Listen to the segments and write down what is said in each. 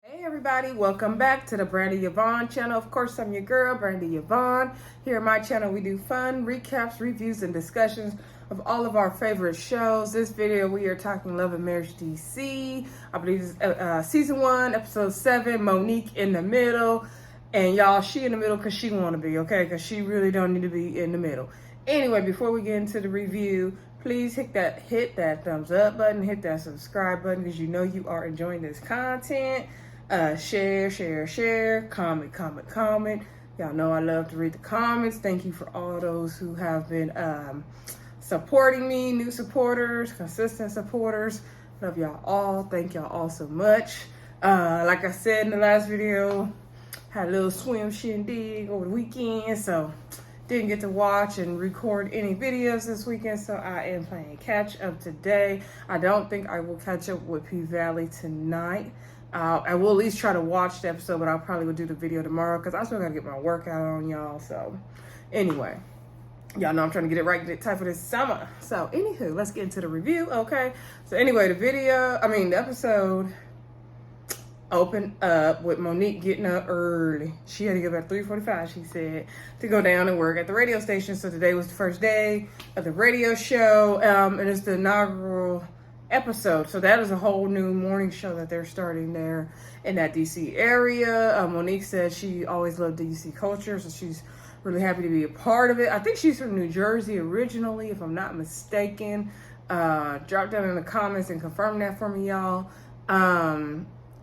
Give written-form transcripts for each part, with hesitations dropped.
Hey everybody, welcome back to the Brandy Yvonne channel. Of course, I'm your girl, Brandy Yvonne. Here on my channel, we do fun recaps, reviews, and discussions of all of our favorite shows. This video, we are talking Love and Marriage DC. I believe it's season 1, episode 7, Monique in the middle. And y'all, she in the middle because she want to be, okay? Because she really don't need to be in the middle. Anyway, before we get into the review, please hit that thumbs up button, hit that subscribe button because you know you are enjoying this content. Share, comment. Y'all know I love to read the comments. Thank you for all those who have been supporting me, new supporters, consistent supporters. Love y'all all. Thank y'all all so much. Like I said in the last video, had a little swim shindig over the weekend, so didn't get to watch and record any videos this weekend, so I am playing catch up today. I don't think I will catch up with P-Valley tonight. I will at least try to watch the episode, but I'll probably will do the video tomorrow because I still gotta get my workout on, y'all. So anyway, y'all know I'm trying to get it right, get it tight for this summer. So anywho, let's get into the review, okay? So anyway, the episode opened up with Monique getting up early. She had to get up at 3:45, she said, to go down and work at the radio station. So today was the first day of the radio show, and it's the inaugural episode. So that is a whole new morning show that they're starting there in that DC area. Monique said she always loved DC culture, so she's really happy to be a part of it. I think she's from New Jersey originally, if I'm not mistaken. Drop down in the comments and confirm that for me, y'all.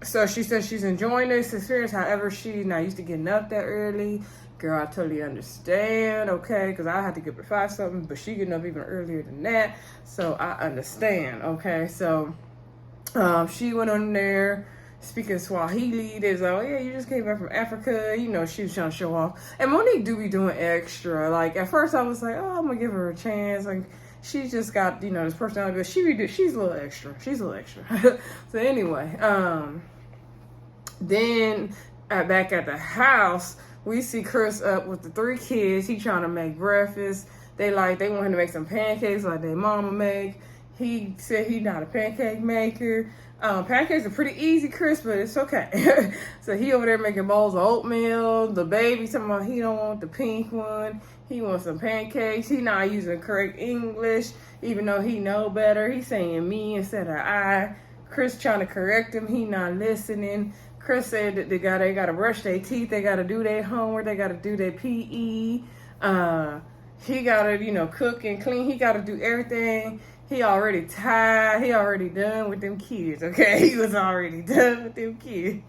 So she says she's enjoying this experience. However, she's not used to getting up that early. Girl, I totally understand, okay? Because I had to get up at 5 something, but she getting up even earlier than that. So I understand, okay? So she went on there speaking Swahili. There's like, oh yeah, you just came back from Africa. You know, she was trying to show off. And Monique do be doing extra. Like, at first I was like, oh, I'm going to give her a chance. Like, she just got, you know, this personality, but she's a little extra. She's a little extra. So anyway, then back at the house, we see Chris up with the 3 kids. He trying to make breakfast. They want him to make some pancakes like their mama make. He said he's not a pancake maker. Pancakes are pretty easy, Chris, but it's okay. So he over there making bowls of oatmeal. The baby talking about he don't want the pink one. He wants some pancakes. He not using correct English, even though he know better. He's saying me instead of I. Chris trying to correct him. He not listening. Chris said that they gotta brush their teeth. They gotta do their homework. They gotta do their PE. He gotta, cook and clean. He gotta do everything. He already tired. He already done with them kids, okay? He was already done with them kids.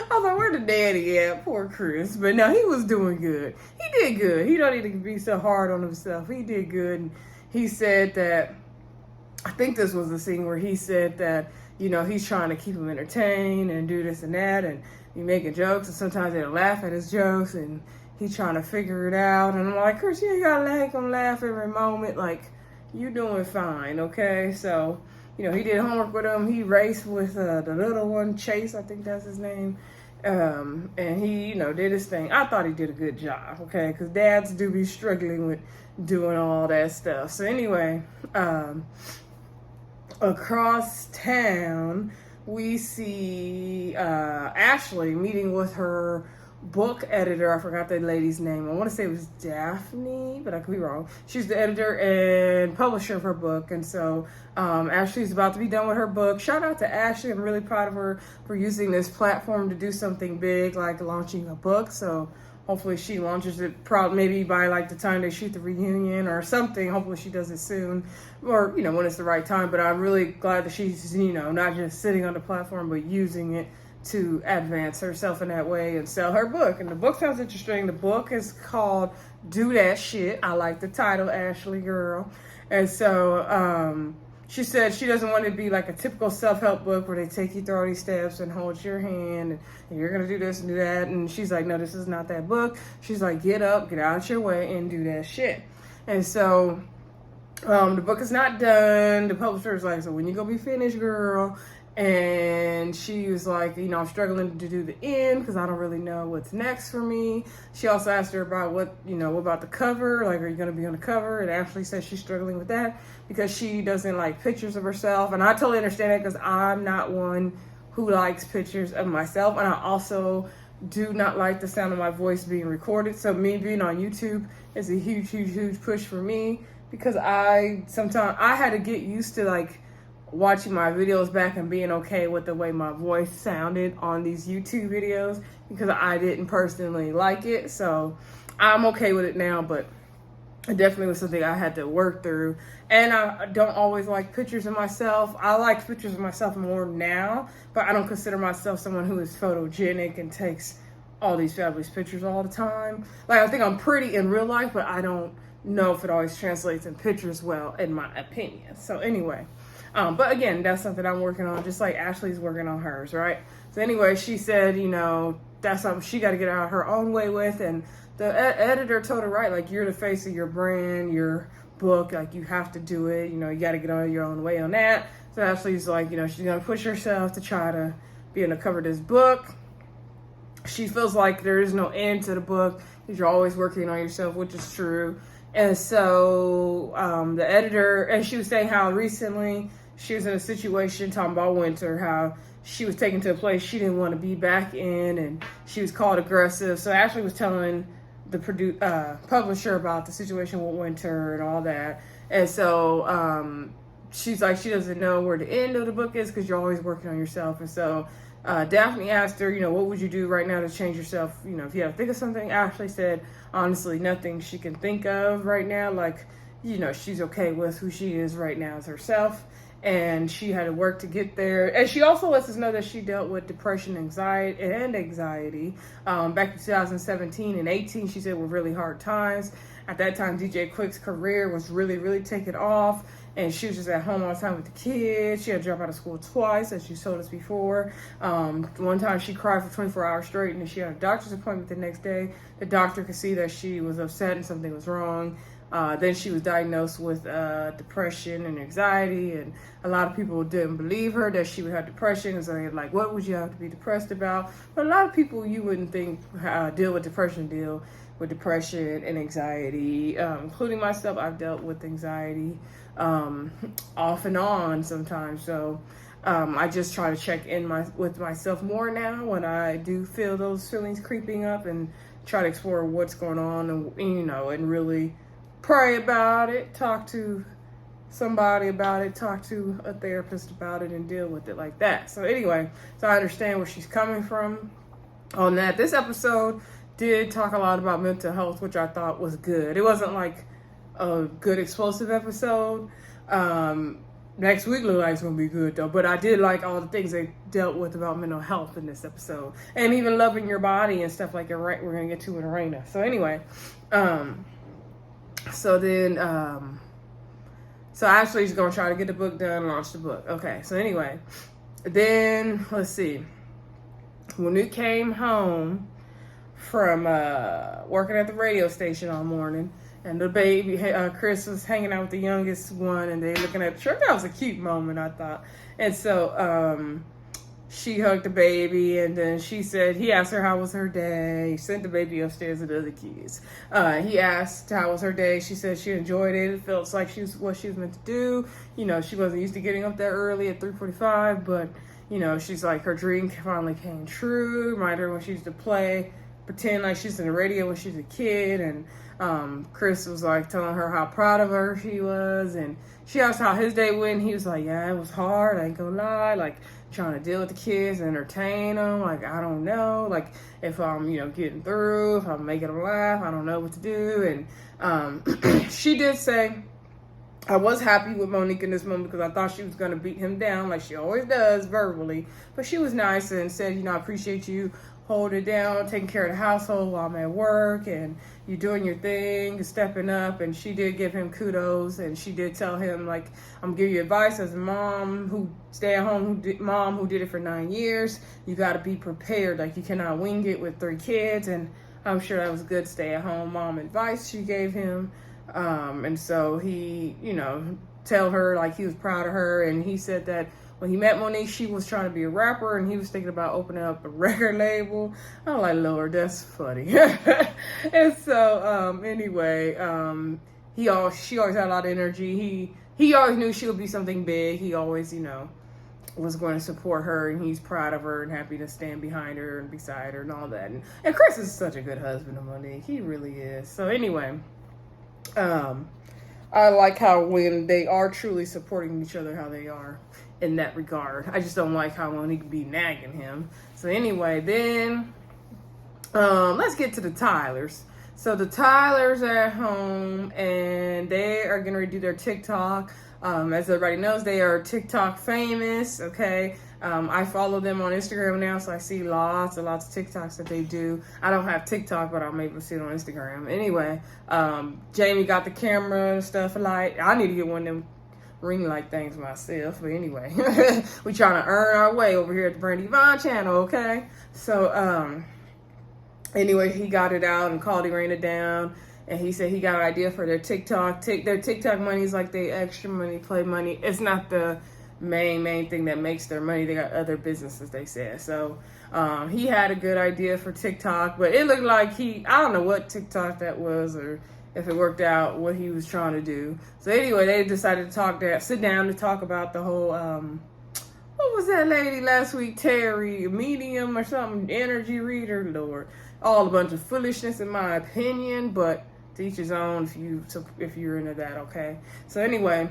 I was like, where the daddy at? Poor Chris. But no, he was doing good. He did good. He don't need to be so hard on himself. He did good. And he said that, I think this was the scene where he said that, he's trying to keep him entertained and do this and that. And he making jokes. And sometimes they'll laugh at his jokes. And he's trying to figure it out. And I'm like, Chris, you ain't got to make him laugh every moment. Like, you doing fine, okay? So, he did homework with him. He raced with the little one, Chase, I think that's his name. And he, did his thing. I thought he did a good job, okay? Because dads do be struggling with doing all that stuff. So anyway, across town, we see Ashley meeting with her book editor. I forgot that lady's name. I want to say it was Daphne, but I could be wrong. She's the editor and publisher of her book. And so Ashley's about to be done with her book. Shout out to Ashley. I'm really proud of her for using this platform to do something big like launching a book. So hopefully she launches it maybe by like the time they shoot the reunion or something. Hopefully she does it soon or, when it's the right time. But I'm really glad that she's, not just sitting on the platform, but using it to advance herself in that way and sell her book. And the book sounds interesting. The book is called Do That Shit. I like the title, Ashley girl. And so she said she doesn't want it to be like a typical self-help book where they take you through all these steps and hold your hand and you're going to do this and do that. And she's like, no, this is not that book. She's like, get up, get out your way and do that shit. And so the book is not done. The publisher is like, so when you going to be finished, girl? And she was like, I'm struggling to do the end because I don't really know what's next for me. She also asked her about what about the cover? Like, are you going to be on the cover? And Ashley says she's struggling with that because she doesn't like pictures of herself. And I totally understand that because I'm not one who likes pictures of myself. And I also do not like the sound of my voice being recorded. So me being on YouTube is a huge push for me, because sometimes I had to get used to like watching my videos back and being okay with the way my voice sounded on these YouTube videos, because I didn't personally like it. So I'm okay with it now, but it definitely was something I had to work through. And I don't always like pictures of myself. I like pictures of myself more now, but I don't consider myself someone who is photogenic and takes all these fabulous pictures all the time. Like, I think I'm pretty in real life, but I don't know if it always translates in pictures well, in my opinion. So anyway, but again, that's something I'm working on, just like Ashley's working on hers, right? So anyway, she said, you know, that's something she got to get out her own way with. And the editor told her, right, like, you're the face of your brand, your book, like, you have to do it. You know, you got to get on your own way on that. So Ashley's like, you know, she's going to push herself to try to be able to cover this book. She feels like there is no end to the book, because you're always working on yourself, which is true. And so the editor, and she was saying how recently she was in a situation talking about Winter, how she was taken to a place she didn't want to be back in, and she was called aggressive. So Ashley was telling the publisher about the situation with Winter and all that. And so she's like, she doesn't know where the end of the book is, because you're always working on yourself. And so Daphne asked her, you know, what would you do right now to change yourself? You know, if you had to think of something. Ashley said, honestly, nothing she can think of right now. Like, you know, she's okay with who she is right now as herself, and she had to work to get there. And she also lets us know that she dealt with depression, anxiety back in 2017 and 18. She said were really hard times. At that time, DJ Quick's career was really taking off, and she was just at home all the time with the kids. She had to drop out of school twice, as she told us before. One time she cried for 24 hours straight, and then she had a doctor's appointment the next day. The doctor could see that she was upset and something was wrong. Then she was diagnosed with depression and anxiety, and a lot of people didn't believe her that she would have depression. And so they're like, what would you have to be depressed about? But a lot of people you wouldn't think deal with depression and anxiety, including myself. I've dealt with anxiety off and on sometimes. So I just try to check in with myself more now when I do feel those feelings creeping up, and try to explore what's going on, and you know, and really pray about it, talk to somebody about it, talk to a therapist about it, and deal with it like that. So anyway, so I understand where she's coming from on that. This episode did talk a lot about mental health, which I thought was good. It wasn't like a good explosive episode. Next week looks like it's gonna be good though, but I did like all the things they dealt with about mental health in this episode, and even loving your body and stuff like that. Right, we're gonna get to in Erana. So anyway, so then, so Ashley's gonna try to get the book done, launch the book. Okay, so anyway, then let's see. Monique came home from working at the radio station all morning, and the baby, Chris, was hanging out with the youngest one, and they looking at the church. That was a cute moment, I thought. And so she hugged the baby, and then he asked her how was her day. He sent the baby upstairs with the other kids. He asked how was her day. She said she enjoyed it. It felt like what she was meant to do. You know, she wasn't used to getting up that early at 3:45, but you know, she's like, her dream finally came true. Reminded her when she used to play, pretend like she's in the radio when she's a kid. And Chris was like telling her how proud of her he was, and she asked how his day went. He was like, yeah, it was hard, I ain't gonna lie, like trying to deal with the kids, entertain them, like I don't know, like if I'm, you know, getting through, if I'm making them laugh, I don't know what to do. And she did say, I was happy with Monique in this moment, because I thought she was going to beat him down like she always does verbally. But she was nice and said, you know, I appreciate you holding it down, taking care of the household while I'm at work, and you doing your thing, stepping up. And she did give him kudos, and she did tell him, like, I'm giving you advice as a mom who mom who did it for 9 years. You got to be prepared. Like, you cannot wing it with 3 kids. And I'm sure that was good stay-at-home mom advice she gave him. And so he, you know, tell her like he was proud of her. And he said that when he met Monique, she was trying to be a rapper, and he was thinking about opening up a record label. I'm like, Lord, that's funny. And so anyway, she always had a lot of energy. He always knew she would be something big. He always, you know, was going to support her, and he's proud of her and happy to stand behind her and beside her and all that. And Chris is such a good husband to Monique. He really is. So anyway, I like how when they are truly supporting each other, how they are in that regard. I just don't like how Monique be nagging him. So anyway, then let's get to the Tylers. So the Tylers are at home, and they are going to redo their TikTok. As everybody knows, they are TikTok famous, okay? I follow them on Instagram now, so I see lots and lots of TikToks that they do. I don't have TikTok, but I'm able to see it on Instagram. Anyway, Jamie got the camera and stuff. Like, I need to get one of them ring light things myself. But anyway, we trying to earn our way over here at the Brandy Vaughn channel, okay? So, anyway, he got it out and called Erana down. And he said he got an idea for their TikTok. Their TikTok money is like their extra money, play money. It's not the main thing that makes their money. They got other businesses, they said. So he had a good idea for TikTok, but it looked like I don't know what TikTok that was or if it worked out what he was trying to do. So anyway, they decided to sit down to talk about the whole, what was that lady last week, Terry, medium or something, energy reader, Lord. All a bunch of foolishness in my opinion, but to each his own if you're into that, okay? So anyway,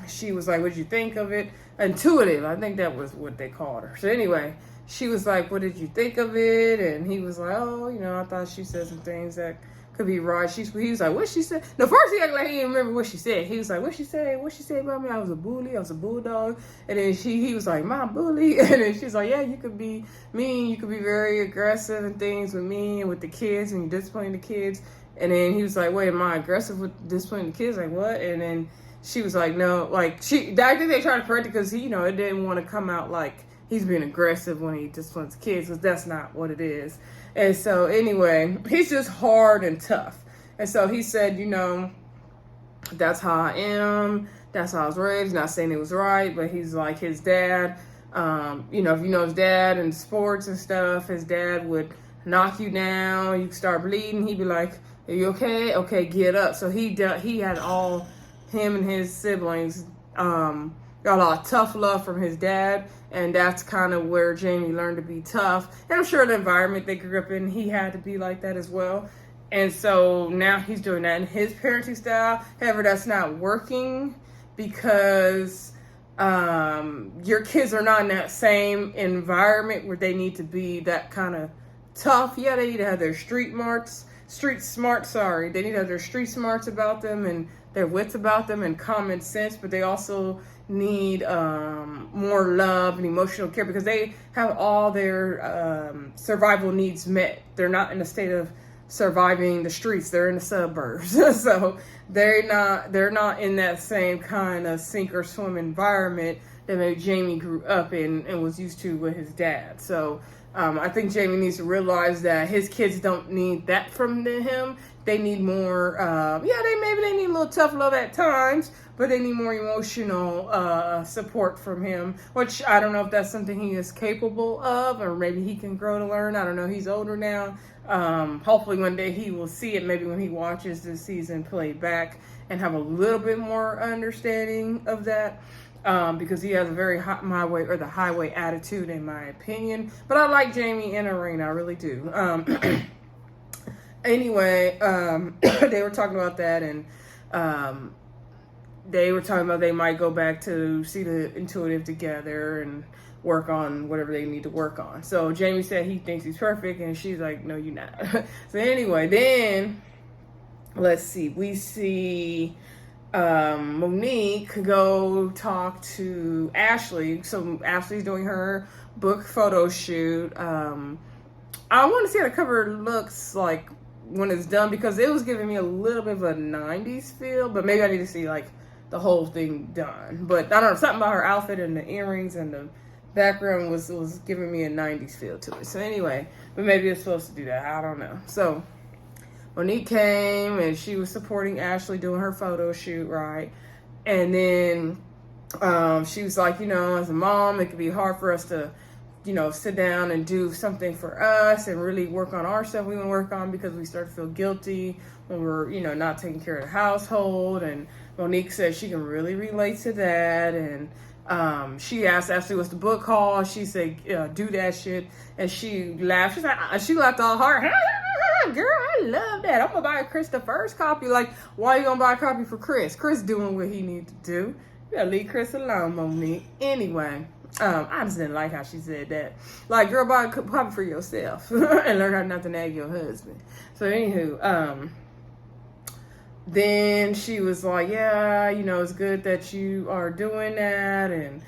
she was like, what did you think of it? Intuitive, I think that was what they called her. So anyway, she was like, what did you think of it? And he was like, oh, I thought she said some things that could be right. He was like, what she said? No, first he acted like he didn't remember what she said. He was like, what she said? What she said about me? I was a bully. I was a bulldog. And then he was like, my bully. And then she's like, yeah, you could be mean. You could be very aggressive and things with me and with the kids and you discipline the kids. And then he was like, wait, am I aggressive with disciplining the kids? Like, what? And then she was like, no, like I think they tried to correct it because it didn't want to come out like he's being aggressive when he disciplines kids, because that's not what it is. And so anyway, he's just hard and tough. And so he said, that's how I am. That's how I was raised. Not saying it was right, but he's like his dad. If you know his dad in sports and stuff, his dad would knock you down. You start bleeding. He'd be like, are you okay? Okay, get up. So he had him and his siblings got a lot of tough love from his dad, and that's kind of where Jamie learned to be tough. And I'm sure the environment they grew up in, he had to be like that as well. And so now he's doing that in his parenting style. However, that's not working because your kids are not in that same environment where they need to be that kind of tough. Yeah, they need to have their street smarts. They need to have their street smarts about them and their wits about them and common sense, but they also need more love and emotional care because they have all their survival needs met. They're not in a state of surviving the streets. They're in the suburbs. So they're not in that same kind of sink or swim environment that maybe Jamie grew up in and was used to with his dad. So I think Jamie needs to realize that his kids don't need that from him. They need more, they need a little tough love at times, but they need more emotional support from him, which I don't know if that's something he is capable of, or maybe he can grow to learn. I don't know. He's older now. Hopefully one day he will see it, maybe when he watches this season played back, and have a little bit more understanding of that. Because he has a very highway attitude, in my opinion. But I like Jamie and Erana, I really do. Anyway, they were talking about that, and they were talking about they might go back to see the intuitive together and work on whatever they need to work on. So Jamie said he thinks he's perfect, and she's like, no, you're not. So anyway, then let's see. We see Monique go talk to Ashley. So Ashley's doing her book photo shoot. I want to see how the cover looks like when it's done, because it was giving me a little bit of a 90s feel, but maybe I need to see like the whole thing done. But I don't know, something about her outfit and the earrings and the background was giving me a 90s feel to it. So anyway, but maybe it's supposed to do that. I don't know. So Monique came and she was supporting Ashley doing her photo shoot, right? And then she was like, as a mom, it could be hard for us to, sit down and do something for us and really work on our stuff we want to work on, because we start to feel guilty when we're, not taking care of the household. And Monique said she can really relate to that. And She asked Ashley what's the book called. She said, do that shit. And she laughed. She's like, she laughed all hard. Girl, I love that. I'm gonna buy Chris the first copy. Like, why you gonna buy a copy for Chris? Chris doing what he needs to do. You gotta leave Chris alone, Monique. Anyway, I just didn't like how she said that. Like, girl, buy a copy for yourself and learn how not to nag your husband. So anywho, then she was like, yeah, it's good that you are doing that. And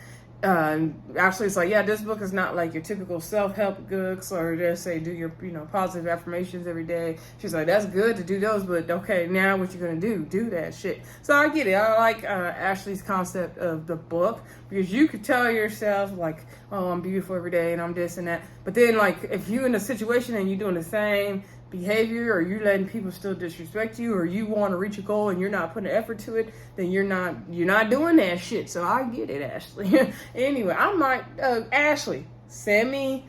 actually it's like, yeah, this book is not like your typical self-help books or just say do your, positive affirmations every day. She's like, that's good to do those, but okay, now what you gonna do that shit. So I get it. I like Ashley's concept of the book, because you could tell yourself like, oh, I'm beautiful every day and I'm this and that. But then like, if you in a situation and you're doing the same behavior, or you letting people still disrespect you, or you want to reach a goal and you're not putting effort to it, then you're not doing that shit. So I get it, Ashley. Anyway, I might Ashley, send me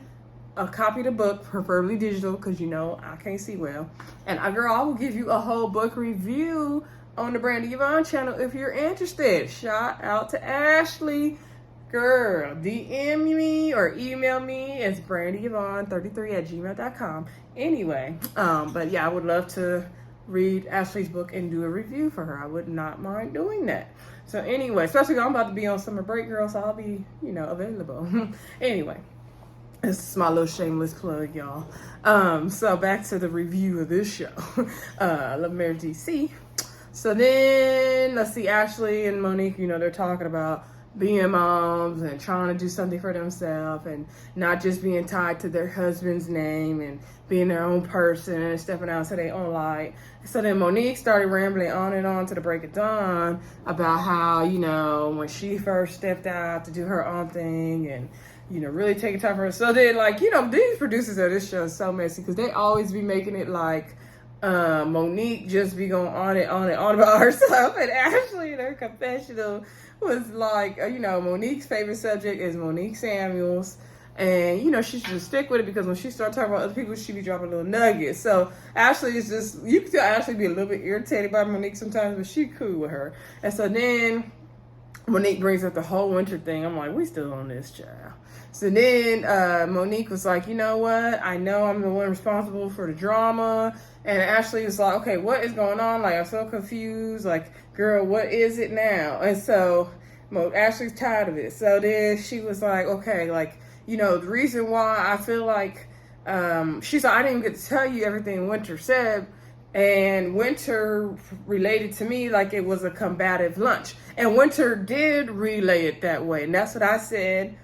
a copy of the book, preferably digital, because I can't see well. And girl, I will give you a whole book review on the Brandy Yvonne channel if you're interested. Shout out to Ashley. Girl, DM me or email me. It's brandyyvonne33@gmail.com. Anyway, but yeah, I would love to read Ashley's book and do a review for her. I would not mind doing that. So anyway, especially I'm about to be on summer break, girl, so I'll be, available. Anyway, this is my little shameless plug, y'all. So back to the review of this show. Love Mary DC. So then, let's see, Ashley and Monique, they're talking about being moms and trying to do something for themselves and not just being tied to their husband's name and being their own person and stepping out to their own light. So then Monique started rambling on and on to the break of dawn about how, when she first stepped out to do her own thing and, really taking time for her. So then, like, these producers of this show is so messy because they always be making it like Monique just be going on and on and on about herself, and Ashley in her confessional was like, Monique's favorite subject is Monique Samuels, and she should just stick with it because when she starts talking about other people, she be dropping little nuggets. So Ashley is just, you can tell Ashley be a little bit irritated by Monique sometimes, but she cool with her. And so then Monique brings up the whole winter thing. I'm like, we still on this, child. So then Monique was like, you know what? I know I'm the one responsible for the drama. And Ashley was like, okay, what is going on? Like, I'm so confused. Like, girl, what is it now? And so Ashley's tired of it. So then she was like, okay, like, the reason why I feel like, she said, I didn't get to tell you everything Winter said. And Winter related to me like it was a combative lunch. And Winter did relay it that way. And that's what I said.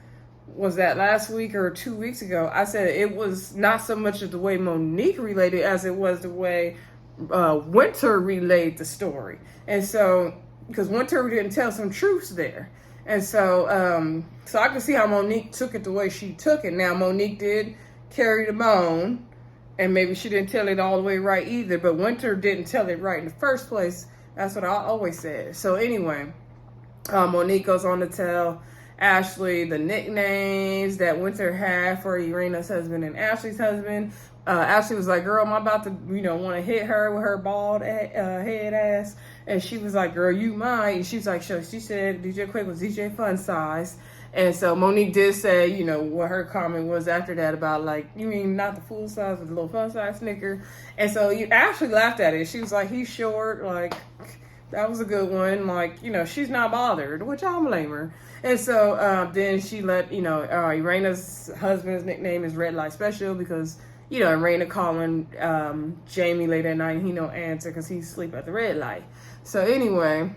Was that last week or 2 weeks ago? I said it was not so much of the way Monique related as it was the way Winter relayed the story. And so, because Winter didn't tell some truths there. And so, so I can see how Monique took it the way she took it. Now, Monique did carry the bone, and maybe she didn't tell it all the way right either, but Winter didn't tell it right in the first place. That's what I always said. So anyway, Monique goes on to tell Ashley the nicknames that Winter had for Erana's husband and Ashley's husband. Ashley was like, girl, I'm about to, want to hit her with her bald head ass. And she was like, girl, you might. And she was like, she said DJ Quick was DJ Fun Size. And so Monique did say, what her comment was after that about like, you mean not the full size, but the little fun size snicker. And so Ashley laughed at it. She was like, he's short, like, that was a good one. Like, she's not bothered, which I don't blame her. And so then she let, Irana's husband's nickname is Red Light Special because, Irana calling Jamie late at night and he no answer because he's asleep at the red light. So anyway,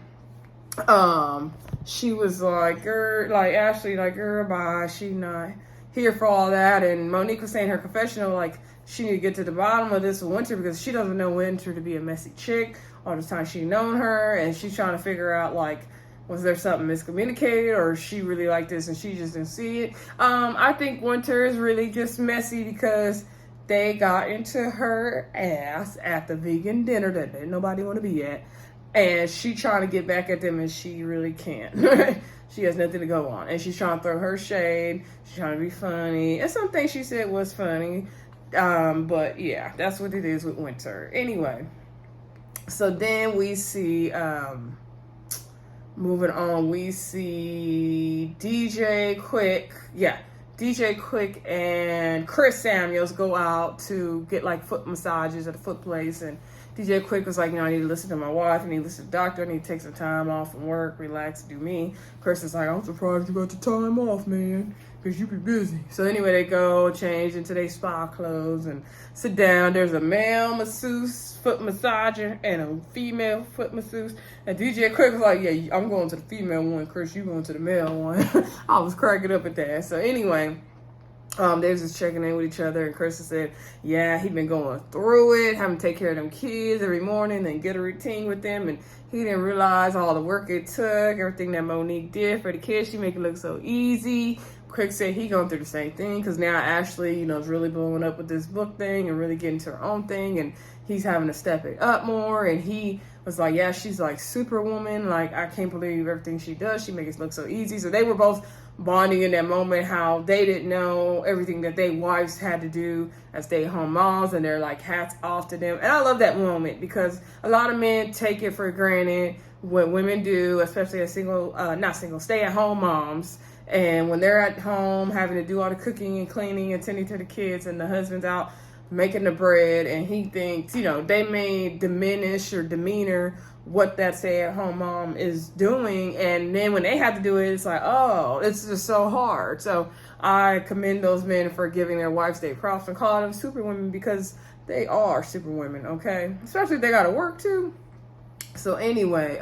she was like, Ashley, like, girl, bye. She not here for all that. And Monique was saying her confessional, like, she need to get to the bottom of this Winter because she doesn't know Winter to be a messy chick. All the time she known her, and she's trying to figure out, like, was there something miscommunicated, or she really liked this and she just didn't see it? I think Winter is really just messy because they got into her ass at the vegan dinner that didn't nobody want to be at, and she trying to get back at them and she really can't. She has nothing to go on, and she's trying to throw her shade. She's trying to be funny, and some things she said was funny, but yeah, that's what it is with Winter. Anyway. So then we see moving on, we see DJ Quick and Chris Samuels go out to get like foot massages at a foot place, and DJ Quick was like, I need to listen to my wife, I need to listen to the doctor, I need to take some time off from work, relax, do me. Chris is like, I'm surprised you got the time off, man, because you be busy. So anyway, they go change into their spa clothes and sit down. There's a male masseuse, foot massager, and a female foot masseuse. And DJ Quick was like, yeah, I'm going to the female one, Chris, you going to the male one. I was cracking up at that. So anyway, they was just checking in with each other, and Chris said, yeah, he'd been going through it, having to take care of them kids every morning and get a routine with them, and he didn't realize all the work it took, everything that Monique did for the kids. She make it look so easy. Quick said he going through the same thing, because now Ashley, is really blowing up with this book thing and really getting to her own thing, and he's having to step it up more, and he was like, yeah, she's like superwoman, like I can't believe everything she does, she makes it look so easy. So they were both bonding in that moment, how they didn't know everything that they wives had to do as stay-at-home moms, and they're like, hats off to them. And I love that moment, because a lot of men take it for granted what women do, especially as stay-at-home moms. And when they're at home having to do all the cooking and cleaning and tending to the kids, and the husband's out making the bread, and he thinks, they may diminish or demeanor what that stay-at-home mom is doing, and then when they have to do it, it's like, oh, it's just so hard. So I commend those men for giving their wives their props and calling them superwomen, because they are superwomen, okay? Especially if they gotta work too. So anyway,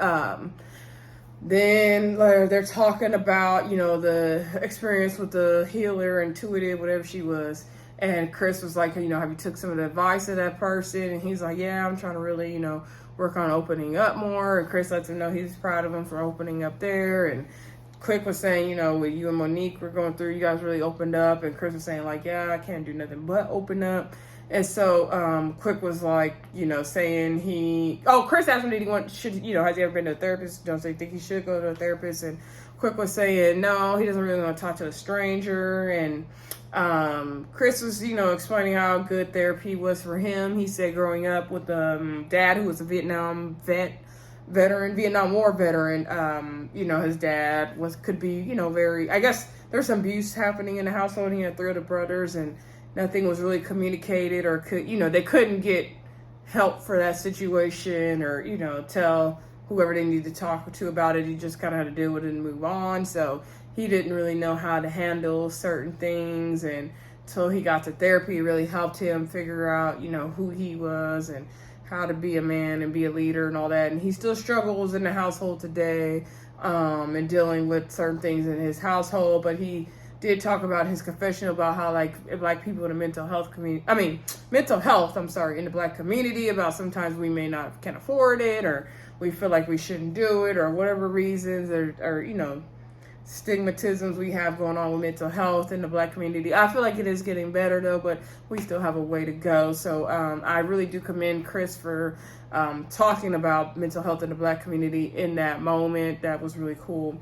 then they're talking about, the experience with the healer, intuitive, whatever she was. And Chris was like, have you took some of the advice of that person? And he's like, yeah, I'm trying to really, work on opening up more. And Chris lets him know he's proud of him for opening up there. And Quick was saying, with you and Monique were going through, you guys really opened up. And Chris was saying like, yeah, I can't do nothing but open up. And so Quick was like, saying Chris asked him, has he ever been to a therapist? Don't they think he should go to a therapist? And Quick was saying, no, he doesn't really want to talk to a stranger. And Chris was, explaining how good therapy was for him. He said growing up with a dad who was a Vietnam War veteran, his dad could be, very, I guess there's some abuse happening in the household. He had 3 other brothers, and nothing was really communicated, or they couldn't get help for that situation, or, tell whoever they needed to talk to about it. He just kind of had to deal with it and move on. So he didn't really know how to handle certain things, and until he got to therapy, it really helped him figure out, who he was and how to be a man and be a leader and all that. And he still struggles in the household today, and dealing with certain things in his household, but he did talk about his confession about how, like, Black people in the mental health, in the Black community, about sometimes we may not can afford it, or we feel like we shouldn't do it, or whatever reasons, or stigmatisms we have going on with mental health in the Black community. I feel like it is getting better though, but we still have a way to go. So I really do commend Chris for talking about mental health in the Black community in that moment. That was really cool.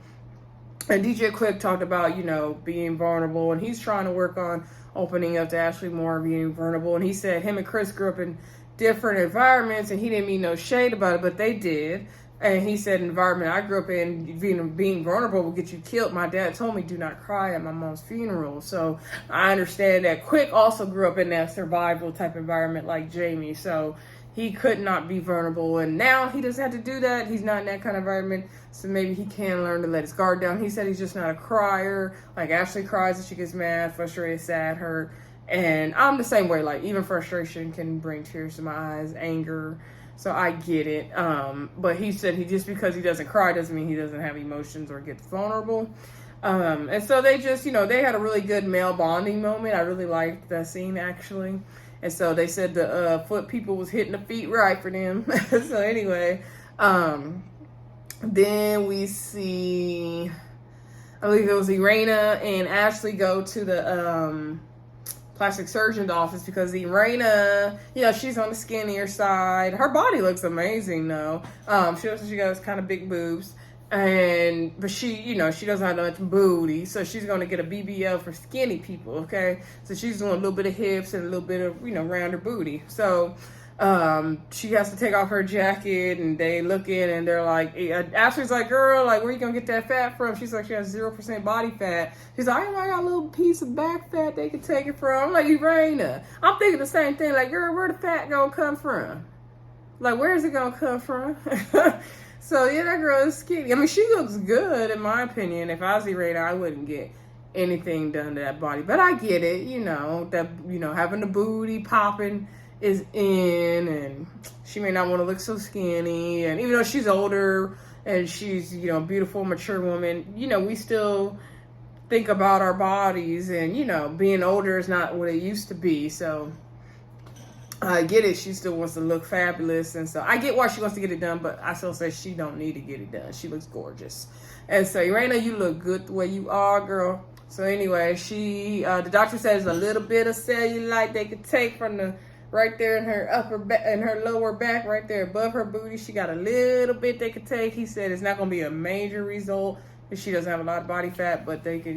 And DJ Quick talked about, being vulnerable, and he's trying to work on opening up to Ashley more, being vulnerable. And he said him and Chris grew up in different environments, and he didn't mean no shade about it, but they did. And he said, environment I grew up in, being vulnerable will get you killed. My dad told me, do not cry at my mom's funeral. So I understand that Quick also grew up in that survival type environment like Jamie. So he could not be vulnerable. And now he doesn't have to do that. He's not in that kind of environment. So maybe he can learn to let his guard down. He said he's just not a crier. Like Ashley cries if she gets mad, frustrated, sad, hurt. And I'm the same way. Like, even frustration can bring tears to my eyes, anger. So I get it. But he said just because he doesn't cry doesn't mean he doesn't have emotions or gets vulnerable. And so they just, they had a really good male bonding moment. I really liked that scene, actually. And so they said the foot people was hitting the feet right for them. So anyway, then we see, I believe it was Erana and Ashley go to the plastic surgeon's office, because Erana, she's on the skinnier side. Her body looks amazing though. She got kind of big boobs, but she, she doesn't have much booty, so she's gonna get a BBL for skinny people. Okay, so she's doing a little bit of hips and a little bit of rounder booty. So She has to take off her jacket, and they look in, and they're like, Ashley's like, girl, like, where you gonna get that fat from? She's like, she has 0% body fat. She's like, I got a little piece of back fat they can take it from. I'm like, Erana, I'm thinking the same thing. Like, girl, where the fat gonna come from? Like, where is it gonna come from? So yeah, that girl is skinny. I mean, she looks good in my opinion. If I was Erana, I wouldn't get anything done to that body. But I get it, that having the booty popping is in, and she may not want to look so skinny. And even though she's older and she's beautiful, mature woman, we still think about our bodies, and being older is not what it used to be. So I get it. She still wants to look fabulous, and so I get why she wants to get it done, but I still say she don't need to get it done. She looks gorgeous. And so, Erana, you look good the way you are, girl. So anyway, the doctor says a little bit of cellulite they could take from the right there in her upper back and her lower back, right there above her booty. She got a little bit they could take. He said it's not going to be a major result if she doesn't have a lot of body fat, but they can,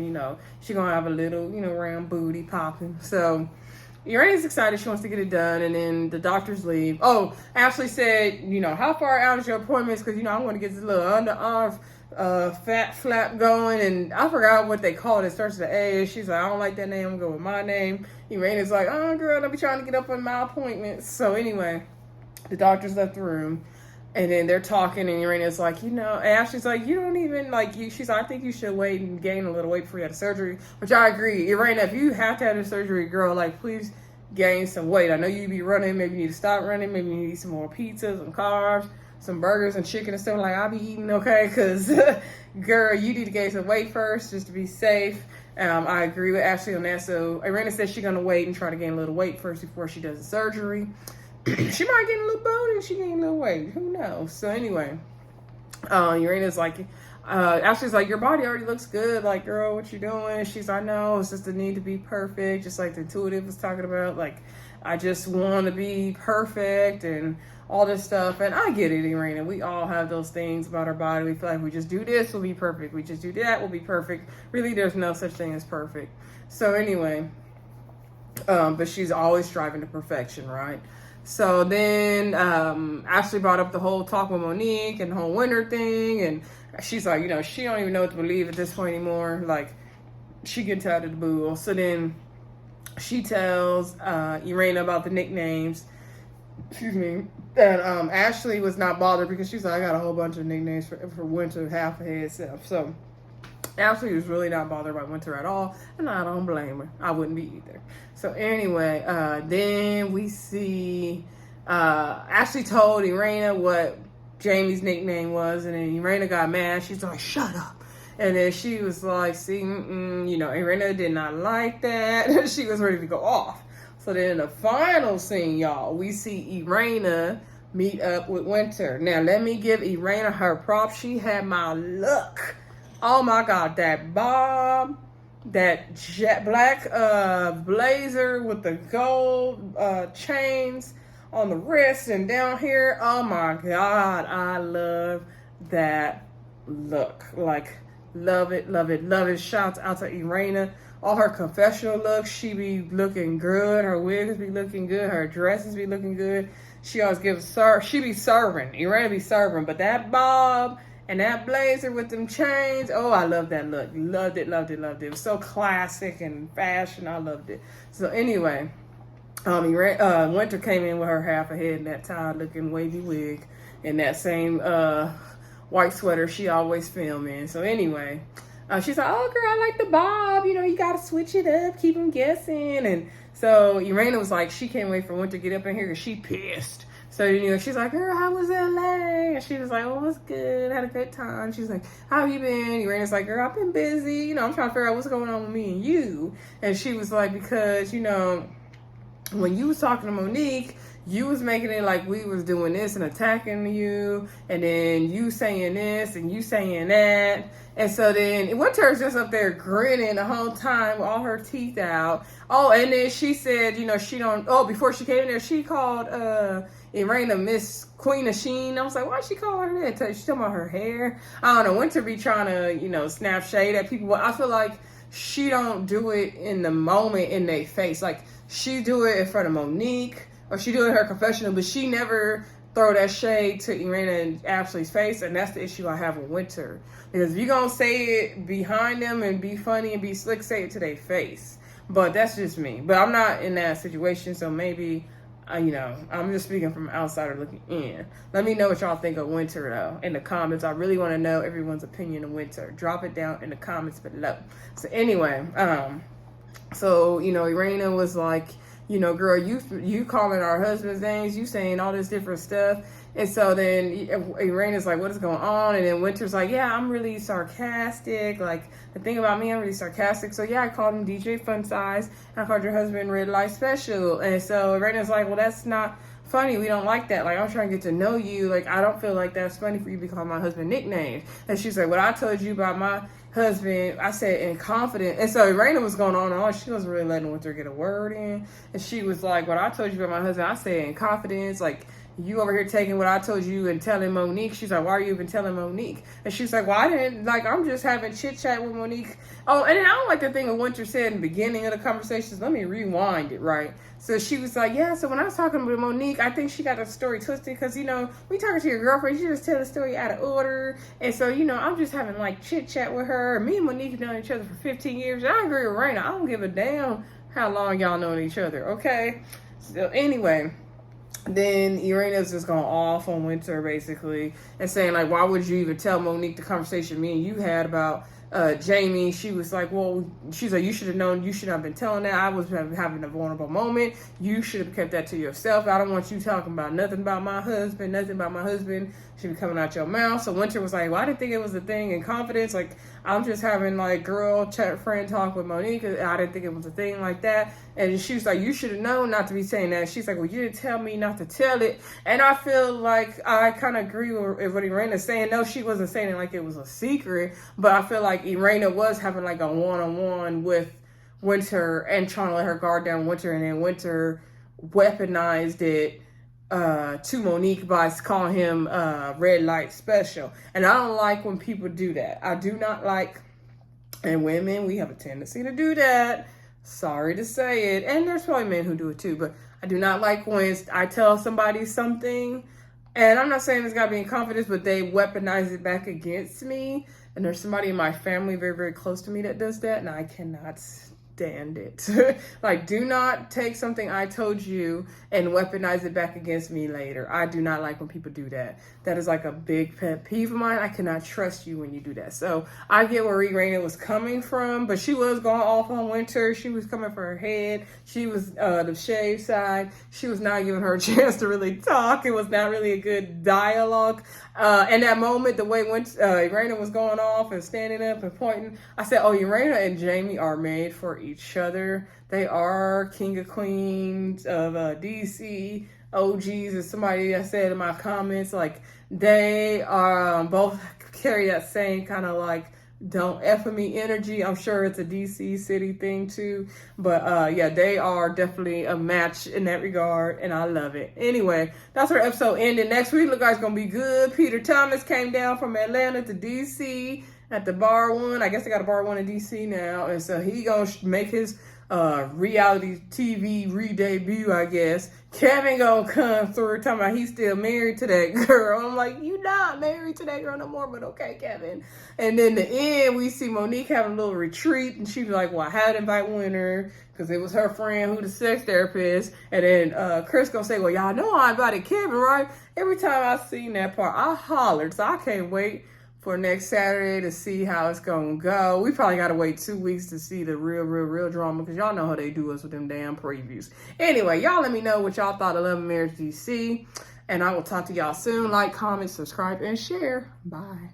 she's going to have a little, round booty popping. So Urania's excited. She wants to get it done, and then the doctors leave. Oh, Ashley said, how far out is your appointments? Because, I want to get this little underarm fat flap going, and I forgot what they called it. It starts with A. She's like, I don't like that name. I'm going to go with my name. Urania's like, oh, girl, I'll be trying to get up on my appointments. So anyway, the doctors left the room, and then they're talking, and Urania's like, and Ashley's like, you don't even, she's like, I think you should wait and gain a little weight before you have the surgery, which I agree. Erana, if you have to have the surgery, girl, please gain some weight. I know you be running. Maybe you need to stop running. Maybe you need some more pizzas and carbs, some burgers and chicken and stuff I'll be eating, okay? Because, girl, you need to gain some weight first just to be safe. I agree with Ashley on that. So Erana says she's going to wait and try to gain a little weight first before she does the surgery. She might get a little bone and she gain a little weight. Who knows? So anyway, Urana's like, Ashley's like, your body already looks good. Like, girl, what you doing? She's like, no, it's just the need to be perfect. Just like the intuitive was talking about. Like, I just want to be perfect and all this stuff. And I get it, Erana. We all have those things about our body. We feel like we just do this, we'll be perfect. We just do that, we'll be perfect. Really, there's no such thing as perfect. So anyway, but she's always striving to perfection, right? So then Ashley brought up the whole talk with Monique and the whole winter thing. And she's like, she don't even know what to believe at this point anymore. Like, she gets out of the bull. So then she tells Erana about the nicknames. Excuse me. And Ashley was not bothered because she's like, I got a whole bunch of nicknames for Winter, half ahead itself. So Ashley was really not bothered by Winter at all, and I don't blame her. I wouldn't be either. So anyway, then we see Ashley told Erana what Jamie's nickname was, and then Erana got mad. She's like, shut up. And then she was like, see, Erana did not like that. She was ready to go off. So then in the final scene, y'all, we see Erana meet up with Winter. Now, let me give Erana her props. She had my look. Oh my God, that bob, that jet black blazer with the gold chains on the wrist and down here. Oh my God, I love that look. Like, love it, love it, love it. Shouts out to Erana. All her confessional looks, she be looking good. Her wigs be looking good. Her dresses be looking good. She always she be serving. Erana be serving. But that bob and that blazer with them chains, oh, I love that look. Loved it, loved it, loved it. It was so classic and fashion. I loved it. So anyway, Winter came in with her half a head and that tie-looking wavy wig and that same white sweater she always film in. So anyway, she's like, oh, girl, I like the bob. You got to switch it up, keep them guessing. And so Erana was like, she can't wait for Winter to get up in here because she pissed. So, she's like, girl, how was LA? And she was like, oh, it was good. Had a good time. She's like, how have you been? Erana's like, girl, I've been busy. I'm trying to figure out what's going on with me and you. And she was like, because, when you was talking to Monique, you was making it like we was doing this and attacking you, and then you saying this and you saying that. And so then Winter's just up there grinning the whole time with all her teeth out. Oh, and then she said, she don't, before she came in there, she called Erana Miss Queen of Sheen. I was like, why she call her that? She's talking about her hair. I don't know. Winter be trying to, snap shade at people. But I feel like she don't do it in the moment in their face. Like, she do it in front of Monique, or she doing her confessional, but she never throw that shade to Erana and Ashley's face, and that's the issue I have with Winter. Because if you're gonna say it behind them and be funny and be slick, say it to their face. But that's just me. But I'm not in that situation, so maybe, I'm just speaking from an outsider looking in. Let me know what y'all think of Winter, though, in the comments. I really want to know everyone's opinion of Winter. Drop it down in the comments below. So anyway, Erana was like, girl, you calling our husband's names, you saying all this different stuff. And so then Erana's like, what is going on? And then Winter's like, yeah, I'm really sarcastic. Like, the thing about me, I'm really sarcastic. So yeah, I called him DJ Fun Size, and I called your husband Red Light Special. And so Erana's like, well, that's not funny. We don't like that. Like, I'm trying to get to know you. Like, I don't feel like that's funny for you to be calling my husband nicknames. And she's like, what I told you about my husband, I said in confidence. And so Erana was going on and on. She wasn't really letting Winter get a word in. And she was like, what I told you about my husband, I said in confidence. Like, you over here taking what I told you and telling Monique. She's like, why are you even telling Monique? And she's like, well, I didn't, like, I'm just having chit chat with Monique. Oh, and then I don't like the thing that Winter said in the beginning of the conversations. Let me rewind it, right? So she was like, yeah, so when I was talking with Monique, I think she got the story twisted because, we talking to your girlfriend, you just tell the story out of order. And so, I'm just having like chit chat with her. Me and Monique have known each other for 15 years. And I agree with Raina. I don't give a damn how long y'all known each other, okay? So anyway, then Erana's just going off on Winter basically and saying like, why would you even tell Monique the conversation me and you had about Jamie? She was like, well, she's like, you should have known, you should have been telling that. I was having a vulnerable moment. You should have kept that to yourself. I don't want you talking about nothing about my husband, should be coming out your mouth. So Winter was like, well, I didn't think it was a thing in confidence. Like, I'm just having like girl chat friend talk with Monique. I didn't think it was a thing like that. And she was like, you should have known not to be saying that. She's like, well, you didn't tell me not to tell it. And I feel like I kind of agree with what Erana's saying. No, she wasn't saying it like it was a secret, but I feel like Erana was having like a one-on-one with Winter and trying to let her guard down Winter, and then Winter weaponized it to Monique by calling him Red Light Special. And I don't like when people do that. I do not like, and women, we have a tendency to do that. Sorry to say it. And there's probably men who do it too, but I do not like when I tell somebody something, and I'm not saying it's gotta be in confidence, but they weaponize it back against me. And there's somebody in my family very, very close to me that does that, and I cannot stand it. Like, do not take something I told you and weaponize it back against me later. I do not like when people do that. That is like a big pet peeve of mine. I cannot trust you when you do that. So I get where Erana was coming from, but she was going off on Winter. She was coming for her head. She was the shade side. She was not giving her a chance to really talk. It was not really a good dialogue. And that moment, the way Erana was going off and standing up and pointing, I said, oh, Erana and Jamie are made for each other. They are king of queens of DC, OGs, as somebody that said in my comments. Like, they are both carry that same kind of like, don't F with me energy. I'm sure it's a DC city thing too. But yeah, they are definitely a match in that regard, and I love it. Anyway, that's our episode ending. Next week, look like it's gonna be good. Peter Thomas came down from Atlanta to DC at the Bar One. I guess they got a Bar One in DC now, and so he gonna make his reality TV re-debut, I guess. Kevin gonna come through talking about he's still married to that girl. I'm like, you not married to that girl no more, but okay, Kevin. And then the end, we see Monique having a little retreat, and she's like, well, I had to invite Winter because it was her friend who the sex therapist. And then Chris gonna say, well, y'all know I invited Kevin, right? Every time I seen that part, I hollered. So I can't wait for next Saturday to see how it's gonna go. We probably gotta wait 2 weeks to see the real drama, because y'all know how they do us with them damn previews. Anyway, y'all let me know what y'all thought of Love and Marriage DC, and I will talk to y'all soon. Like, comment, subscribe, and share. Bye.